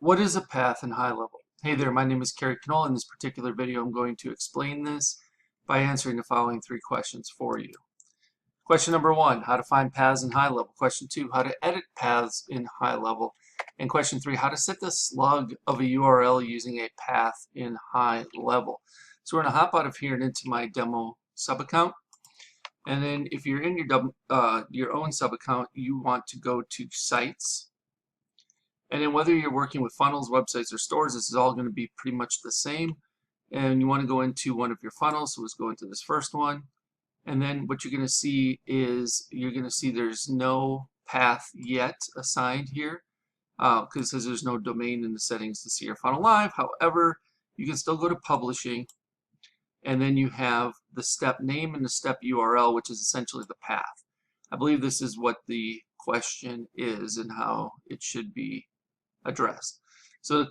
What is a path in HighLevel? Hey there, my name is Kerry. In this particular video, I'm going to explain this by answering the following three questions for you. Question number one, how to find paths in HighLevel. Question two, how to edit paths in HighLevel. And question three, how to set the slug of a URL using a path in HighLevel. So we're going to hop out of here and into my demo sub account. And then if you're in your own sub account, you want to go to sites. And then whether you're working with funnels, websites, or stores, this is all going to be pretty much the same. And you want to go into one of your funnels. So let's go into this first one. And then what you're going to see is there's no path yet assigned here because it says there's no domain in the settings to see your funnel live. However, you can still go to publishing. And then you have the step name and the step URL, which is essentially the path. I believe this is what the question is and how it should be addressed. So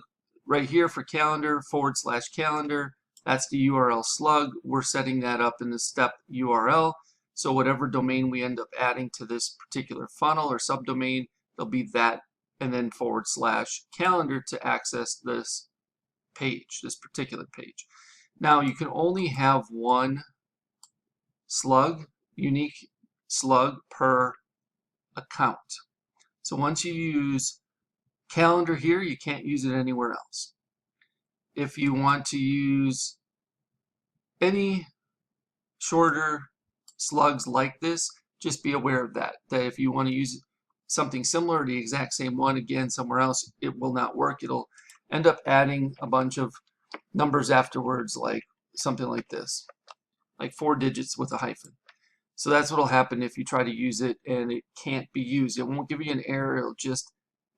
right here for calendar / calendar, that's the URL slug. We're setting that up in the step URL. So whatever domain we end up adding to this particular funnel or subdomain, there'll be that and then / calendar to access this page, this particular page. Now you can only have one slug, unique slug per account. So once you use calendar here, you can't use it anywhere else. If you want to use any shorter slugs like this, just be aware of that. That if you want to use something similar, the exact same one again somewhere else, it will not work. It'll end up adding a bunch of numbers afterwards, like something like this, like 4 digits with a hyphen. So that's what will happen if you try to use it and it can't be used. It won't give you an error. It'll just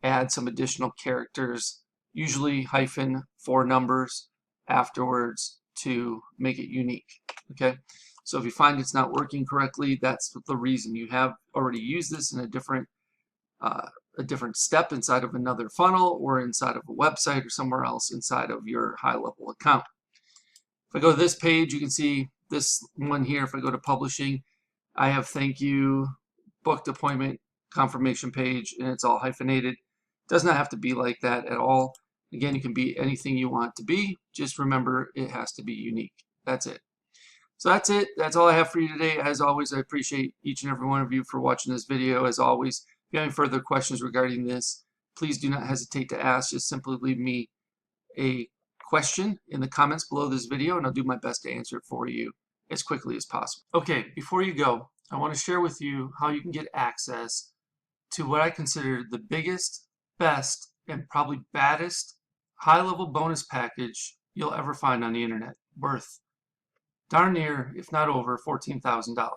add some additional characters, usually hyphen 4 numbers afterwards to make it unique. Okay, so if you find it's not working correctly, that's the reason. You have already used this in a different step inside of another funnel or inside of a website or somewhere else inside of your HighLevel account. If I go to this page, you can see this one here. If I go to publishing, I have thank you, booked appointment, confirmation page, and it's all hyphenated. Does not have to be like that at all. Again, you can be anything you want to be. Just remember it has to be unique. That's it. So that's it. That's all I have for you today. As always, I appreciate each and every one of you for watching this video. As always, if you have any further questions regarding this, please do not hesitate to ask. Just simply leave me a question in the comments below this video, and I'll do my best to answer it for you as quickly as possible. Okay, before you go, I want to share with you how you can get access to what I consider the biggest, best, and probably baddest HighLevel bonus package you'll ever find on the internet, worth darn near, if not over, $14,000. All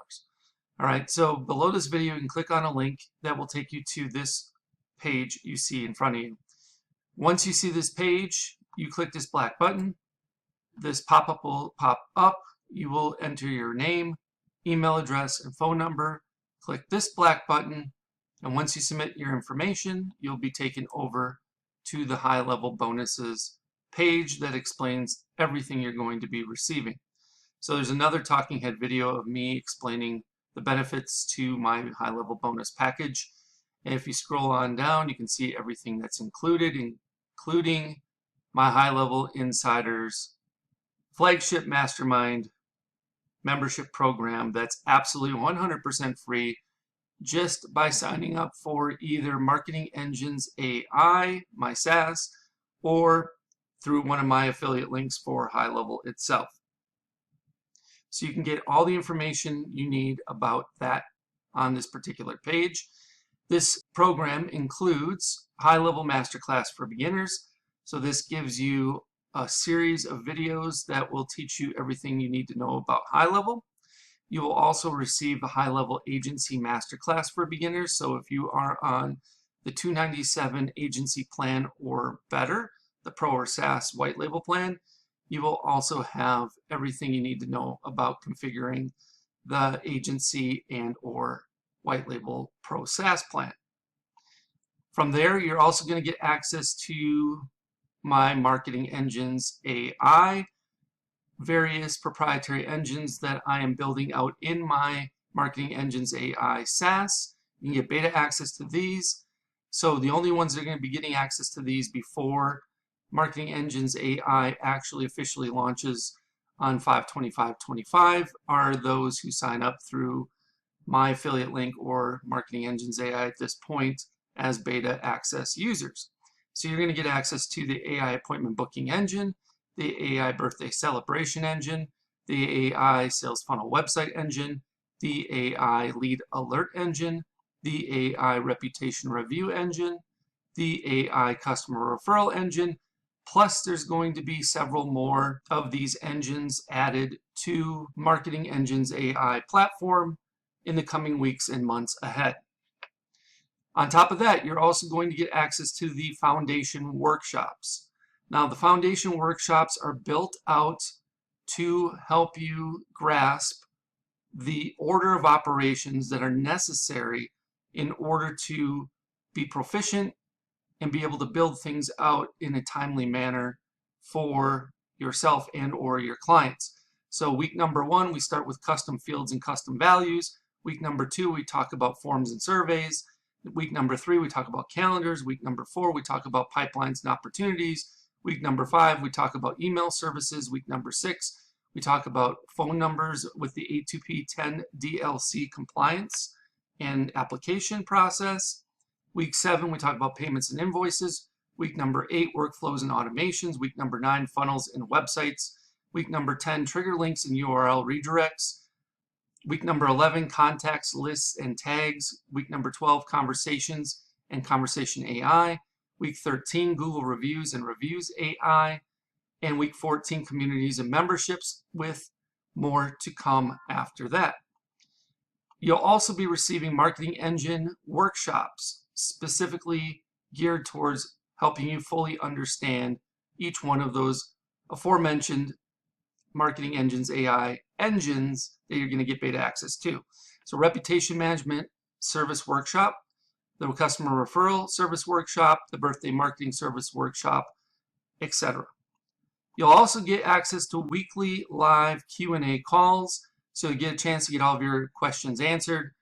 right, so below this video, you can click on a link that will take you to this page you see in front of you. Once you see this page, you click this black button. This pop-up will pop up. You will enter your name, email address, and phone number. Click this black button, and once you submit your information, you'll be taken over to the HighLevel bonuses page that explains everything you're going to be receiving. So there's another talking head video of me explaining the benefits to my HighLevel bonus package. And if you scroll on down, you can see everything that's included, including my HighLevel Insiders flagship mastermind membership program that's absolutely 100% free just by signing up for either Marketing Engines A.I, my SaaS, or through one of my affiliate links for HighLevel itself. So you can get all the information you need about that on this particular page. This program includes HighLevel Masterclass for beginners. So this gives you a series of videos that will teach you everything you need to know about HighLevel. You will also receive a HighLevel Agency Masterclass for beginners. So if you are on the $297 agency plan or better, the Pro or SaaS white label plan, you will also have everything you need to know about configuring the agency and or white label Pro SaaS plan. From there, you're also going to get access to my Marketing Engines A.I, various proprietary engines that I am building out in my Marketing Engines A.I SaaS. You can get beta access to these. So the only ones that are going to be getting access to these before Marketing Engines AI actually officially launches on 5/25/25 are those who sign up through my affiliate link or Marketing Engines AI at this point as beta access users. So you're going to get access to the AI appointment booking engine, the AI birthday celebration engine, the AI sales funnel website engine, the AI lead alert engine, the AI reputation review engine, the AI customer referral engine, plus there's going to be several more of these engines added to Marketing Engines AI platform in the coming weeks and months ahead. On top of that, you're also going to get access to the foundation workshops. Now, the foundation workshops are built out to help you grasp the order of operations that are necessary in order to be proficient and be able to build things out in a timely manner for yourself and or your clients. So week number 1, we start with custom fields and custom values. Week number 2, we talk about forms and surveys. Week number 3, we talk about calendars. Week number 4, we talk about pipelines and opportunities. Week number 5, we talk about email services. Week number 6, we talk about phone numbers with the A2P 10 DLC compliance and application process. Week 7, we talk about payments and invoices. Week number 8, workflows and automations. Week number 9, funnels and websites. Week number 10, trigger links and URL redirects. Week number 11, contacts, lists, and tags. Week number 12, conversations and conversation AI. Week 13, Google reviews and reviews AI. And week 14, communities and memberships, with more to come after that. You'll also be receiving Marketing Engine workshops specifically geared towards helping you fully understand each one of those aforementioned Marketing Engines AI engines that you're going to get beta access to. So reputation management service workshop, the customer referral service workshop, the birthday marketing service workshop, etc. You'll also get access to weekly live Q&A calls, so you get a chance to get all of your questions answered,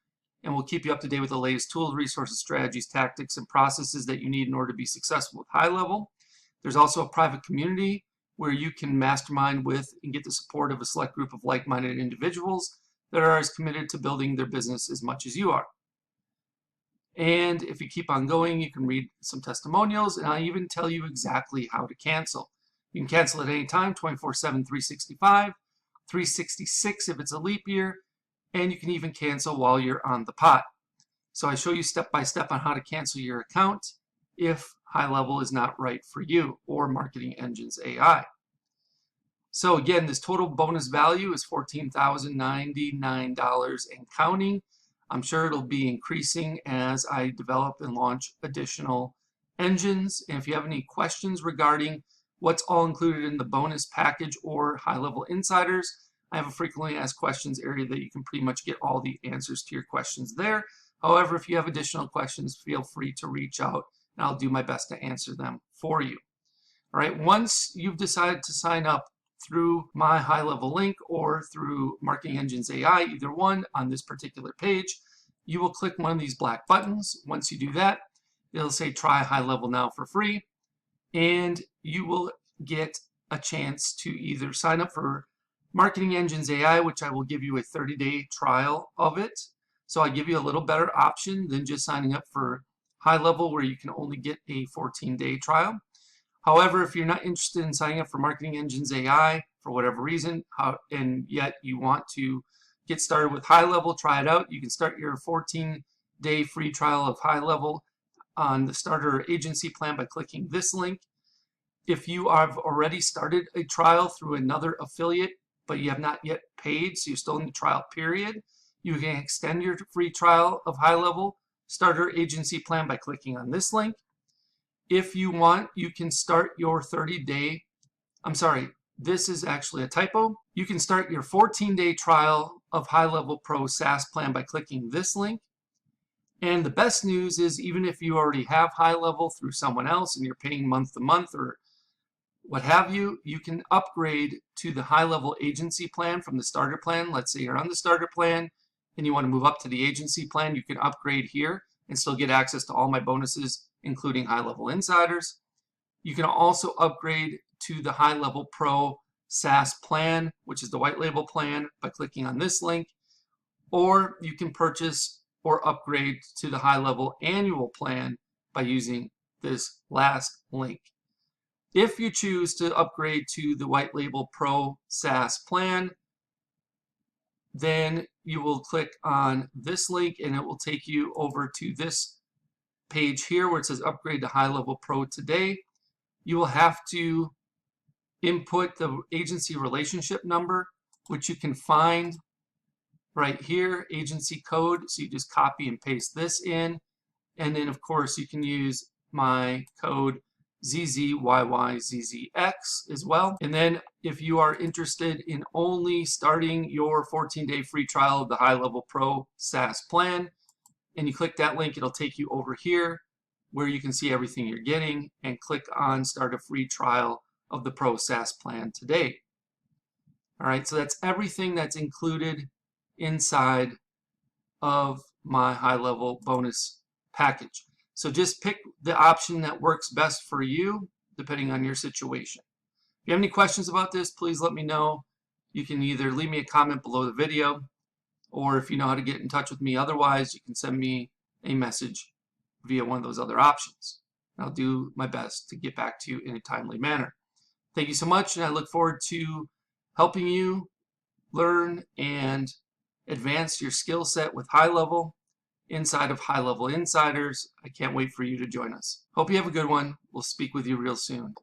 and we'll keep you up to date with the latest tools, resources, strategies, tactics, and processes that you need in order to be successful with HighLevel. There's also a private community where you can mastermind with and get the support of a select group of like-minded individuals that are as committed to building their business as much as you are. And if you keep on going, you can read some testimonials, and I'll even tell you exactly how to cancel. You can cancel at any time, 24/7, 365, 366 if it's a leap year, and you can even cancel while you're on the pot. So I show you step by step on how to cancel your account if HighLevel is not right for you, or Marketing Engines AI. So again, this total bonus value is $14,099 and counting. I'm sure it'll be increasing as I develop and launch additional engines. And if you have any questions regarding what's all included in the bonus package or HighLevel Insiders, I have a frequently asked questions area that you can pretty much get all the answers to your questions there. However, if you have additional questions, feel free to reach out and I'll do my best to answer them for you. All right, once you've decided to sign up through my HighLevel link or through Marketing Engines AI, either one on this particular page, you will click one of these black buttons. Once you do that, it'll say try HighLevel now for free, and you will get a chance to either sign up for Marketing Engines AI, which I will give you a 30-day trial of it. So I give you a little better option than just signing up for HighLevel, where you can only get a 14-day trial. However, if you're not interested in signing up for Marketing Engines AI for whatever reason, and yet you want to get started with HighLevel, try it out, you can start your 14-day free trial of HighLevel on the starter agency plan by clicking this link. If you have already started a trial through another affiliate, but you have not yet paid, so you're still in the trial period, you can extend your free trial of HighLevel starter agency plan by clicking on this link. If you want, you can start your 30-day, this is actually a typo. You can start your 14-day trial of HighLevel Pro SaaS plan by clicking this link. And the best news is, even if you already have HighLevel through someone else and you're paying month to month or what have you, you can upgrade to the HighLevel agency plan from the starter plan. Let's say you're on the starter plan and you want to move up to the agency plan, you can upgrade here and still get access to all my bonuses, including HighLevel Insiders. You can also upgrade to the HighLevel Pro SaaS plan, which is the white label plan, by clicking on this link, or you can purchase or upgrade to the HighLevel annual plan by using this last link. If you choose to upgrade to the white label Pro SaaS plan, then you will click on this link and it will take you over to this page here where it says upgrade to HighLevel Pro today. You will have to input the agency relationship number, which you can find right here, agency code. So you just copy and paste this in. And then of course you can use my code ZZYYZZX as well. And then if you are interested in only starting your 14-day free trial of the HighLevel Pro SaaS plan, and you click that link, it'll take you over here where you can see everything you're getting, and click on start a free trial of the Pro SaaS plan today. All right, so that's everything that's included inside of my HighLevel bonus package. So just pick the option that works best for you, depending on your situation. If you have any questions about this, please let me know. You can either leave me a comment below the video, or if you know how to get in touch with me otherwise, you can send me a message via one of those other options. I'll do my best to get back to you in a timely manner. Thank you so much, and I look forward to helping you learn and advance your skill set with HighLevel inside of HighLevel Insiders. I can't wait for you to join us. Hope you have a good one. We'll speak with you real soon.